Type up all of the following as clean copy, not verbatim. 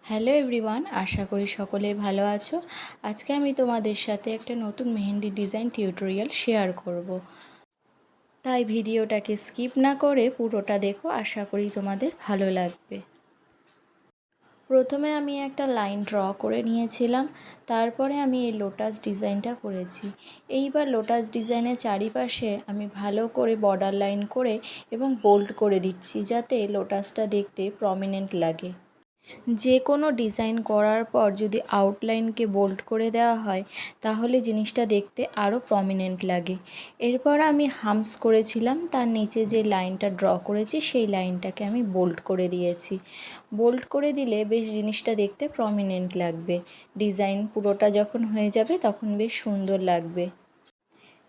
Hello everyone, আশা করি সকলেই ভালো আছো। আজকে আমি তোমাদের সাথে একটা নতুন মেহেন্দি ডিজাইন টিউটোরিয়াল শেয়ার করব। তাই ভিডিওটাকে স্কিপ না করে পুরোটা দেখো, আশা করি তোমাদের ভালো লাগবে। প্রথমে আমি একটা লাইন ড্র করে নিয়েছিলাম, তারপরে আমি এই লোটাস ডিজাইনটা করেছি। এইবার লোটাস ডিজাইনের চারিপাশে আমি ভালো করে বর্ডার লাইন করে এবং বোল্ড করে দিচ্ছি, যাতে লোটাসটা দেখতে প্রমিনেন্ট লাগে। যে কোনো ডিজাইন করার পর যদি আউটলাইনকে বোল্ড করে দেওয়া হয় তাহলে জিনিসটা দেখতে আরও প্রমিনেন্ট লাগে। এরপর আমি হামস করেছিলাম, তার নিচে যে লাইনটা ড্র করেছি সেই লাইনটাকে আমি বোল্ড করে দিয়েছি। বোল্ড করে দিলে বেশ জিনিসটা দেখতে প্রমিনেন্ট লাগবে। ডিজাইন পুরোটা যখন হয়ে যাবে তখন বেশ সুন্দর লাগবে।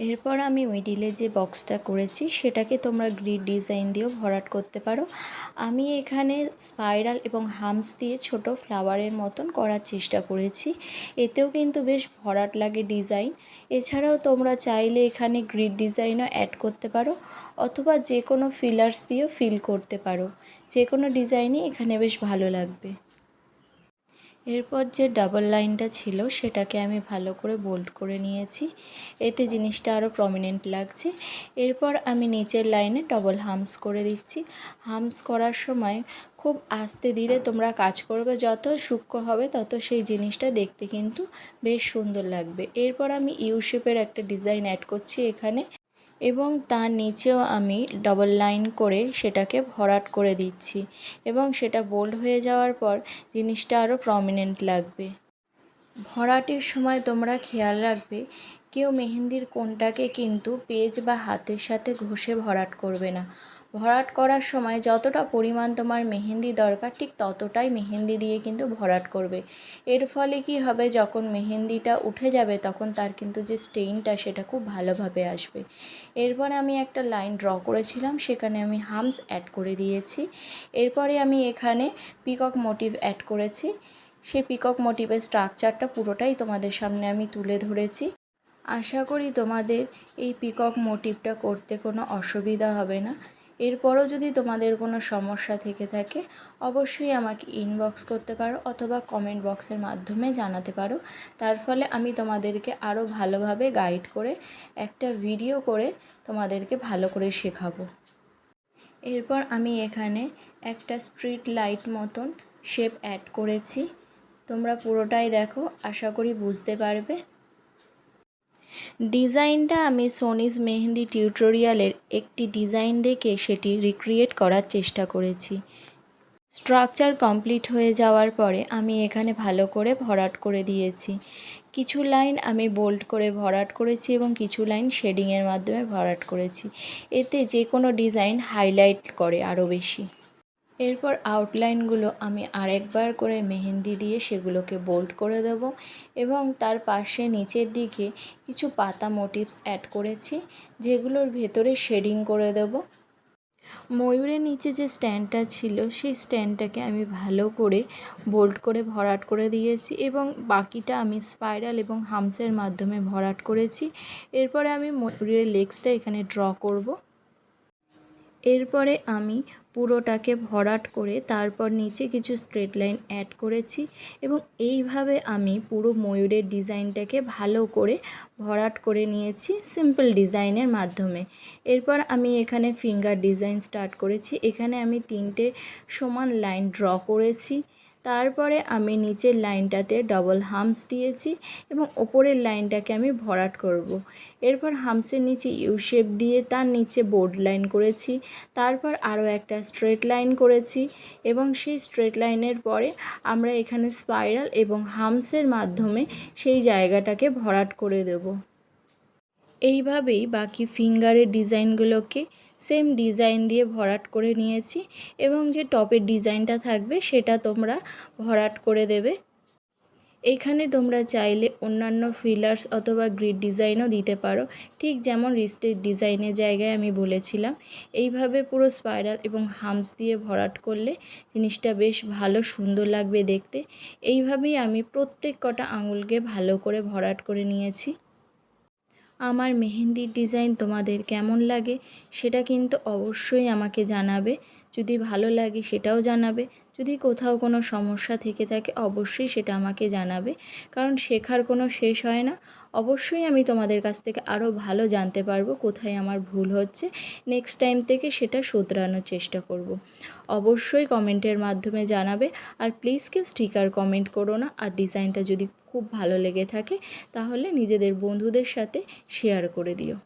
এরপর আমি মিডিলে যে বক্সটা করেছি সেটাকে তোমরা গ্রিড ডিজাইন দিয়েও ভরাট করতে পারো। আমি এখানে স্পাইরাল এবং হামস দিয়ে ছোট ফ্লাওয়ারের মতন করার চেষ্টা করেছি, এতেও কিন্তু বেশ ভরাট লাগে ডিজাইন। এছাড়াও তোমরা চাইলে এখানে গ্রিড ডিজাইনও অ্যাড করতে পারো, অথবা যে কোনো ফিলার্স দিয়েও ফিল করতে পারো। যে কোনো ডিজাইনই এখানে বেশ ভালো লাগবে। এরপর যে ডাবল লাইনটা ছিল সেটাকে আমি ভালো করে বোল্ড করে নিয়েছি, এতে জিনিসটা আরও প্রমিনেন্ট লাগছে। এরপর আমি নিচের লাইনে ডবল হামস করে দিচ্ছি। হামস করার সময় খুব আস্তে ধীরে তোমরা কাজ করবে, যত সূক্ষ্ম হবে তত সেই জিনিসটা দেখতে কিন্তু বেশ সুন্দর লাগবে। এরপর আমি ইউ শেপের একটা ডিজাইন অ্যাড করছি এখানে, এবং তার নিচেও আমি ডবল লাইন করে সেটাকে ভরাট করে দিচ্ছি, এবং সেটা বোল্ড হয়ে যাওয়ার পর জিনিসটা আরও প্রমিনেন্ট লাগবে। ভরাটের সময় তোমরা খেয়াল রাখবে, কেউ মেহেন্দির কোণটাকে কিন্তু পেজ বা হাতের সাথে ঘষে ভরাট করবে না। ভরাট করার সময় যতটা পরিমাণ তোমার মেহেন্দি দরকার ঠিক ততটাই মেহেন্দি দিয়ে কিন্তু ভরাট করবে। এর ফলে কি হবে, যখন মেহেন্দিটা উঠে যাবে তখন তার কিন্তু যে স্টেইনটা সেটা খুব ভালোভাবে আসবে। এরপরে আমি একটা লাইন ড্র করেছিলাম, সেখানে আমি হামস অ্যাড করে দিয়েছি। এরপরে আমি এখানে পিকক মোটিভ অ্যাড করেছি। সেই পিকক মোটিভের স্ট্রাকচারটা পুরোটাই তোমাদের সামনে আমি তুলে ধরেছি। আশা করি তোমাদের এই পিকক মোটিভটা করতে কোনো অসুবিধা হবে না। এরপরও যদি তোমাদের কোনো সমস্যা থেকে থাকে অবশ্যই আমাকে ইনবক্স করতে পারো, অথবা কমেন্ট বক্সের মাধ্যমে জানাতে পারো। তার ফলে আমি তোমাদেরকে আরও ভালোভাবে গাইড করে একটা ভিডিও করে তোমাদেরকে ভালো করে শেখাবো। এরপর আমি এখানে একটা স্ট্রিট লাইট মতন শেপ অ্যাড করেছি। তোমরা পুরোটাই দেখো, আশা করি বুঝতে পারবে। ডিজাইনটা আমি সোনিজ মেহেন্দি টিউটোরিয়ালের একটি ডিজাইন দেখে সেটি রিক্রিয়েট করার চেষ্টা করেছি। স্ট্রাকচার কমপ্লিট হয়ে যাওয়ার পরে আমি এখানে ভালো করে ভরাট করে দিয়েছি। কিছু লাইন আমি বোল্ড করে ভরাট করেছি এবং কিছু লাইন শেডিংয়ের মাধ্যমে ভরাট করেছি। এতে যে কোনো ডিজাইন হাইলাইট করে আরও বেশি। এরপর আউটলাইনগুলো আমি আরেকবার করে মেহেন্দি দিয়ে সেগুলোকে বোল্ড করে দেব, এবং তার পাশে নিচের দিকে কিছু পাতা মোটিভস অ্যাড করেছি, যেগুলোর ভেতরে শেডিং করে দেব। ময়ূরের নিচে যে স্ট্যান্ডটা ছিল সেই স্ট্যান্ডটাকে আমি ভালো করে বোল্ড করে ভরাট করে দিয়েছি, এবং বাকিটা আমি স্পাইরাল এবং হামসের মাধ্যমে ভরাট করেছি। এরপরে আমি ময়ূরের লেগসটা এখানে ড্র করব। এরপরে আমি পুরোটাকে ভরাট করে তারপর নিচে কিছু স্ট্রেট লাইন অ্যাড করেছি, এবং এইভাবে আমি পুরো ময়ূরের ডিজাইনটাকে ভালো করে ভরাট করে নিয়েছি সিম্পল ডিজাইনের মাধ্যমে। এরপর আমি এখানে ফিঙ্গার ডিজাইন স্টার্ট করেছি। এখানে আমি 3টে সমান লাইন ড্র করেছি। তারপরে আমি নিচের লাইনটাতে ডবল হামস দিয়েছি এবং ওপরের লাইনটাকে আমি ভরাট করব। এরপর হামসের নিচে ইউ শেপ দিয়ে তার নিচে বোর্ড লাইন করেছি। তারপর আরও একটা স্ট্রেট লাইন করেছি, এবং সেই স্ট্রেট লাইনের পরে আমরা এখানে স্পাইরাল এবং হামসের মাধ্যমে সেই জায়গাটাকে ভরাট করে দেব। এইভাবেই বাকি ফিঙ্গারের ডিজাইনগুলোকে সেম ডিজাইন দিয়ে ভরাট করে নিয়েছি, এবং যে টপের ডিজাইনটা থাকবে সেটা তোমরা ভরাট করে দেবে। এখানে তোমরা চাইলে অন্যান্য ফিলার্স অথবা গ্রিড ডিজাইনও দিতে পারো, ঠিক যেমন রিস্টের ডিজাইনের জায়গায় আমি বলেছিলাম। এইভাবে পুরো স্পাইরাল এবং হামস দিয়ে ভরাট করলে জিনিসটা বেশ ভালো সুন্দর লাগবে দেখতে। এইভাবেই আমি প্রত্যেক কটা আঙুলকে ভালো করে ভরাট করে নিয়েছি। আমার মেহেন্দির ডিজাইন তোমাদের কেমন লাগে সেটা কিন্তু অবশ্যই আমাকে জানাবে। যদি ভালো লাগে সেটাও জানাবে, যদি কোথাও কোনো সমস্যা থেকে থাকে অবশ্যই সেটা আমাকে জানাবে, কারণ শেখার কোনো শেষ হয় না। অবশ্যই আমি তোমাদের কাছ থেকে আরও ভালো জানতে পারবো কোথায় আমার ভুল হচ্ছে। নেক্সট টাইম থেকে সেটা শোধরানোর চেষ্টা করব। অবশ্যই কমেন্টের মাধ্যমে জানাবে। আর প্লিজ কেউ স্টিকার কমেন্ট করো না। আর ডিজাইনটা যদি খুব ভালো লেগে থাকে তাহলে নিজেদের বন্ধুদের সাথে শেয়ার করে দিও।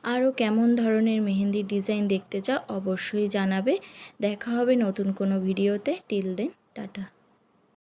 আরও কেমন ধরনের মেহেন্দির ডিজাইন দেখতে চাও অবশ্যই জানাবে। দেখা হবে নতুন কোনো ভিডিওতে। Till then tata.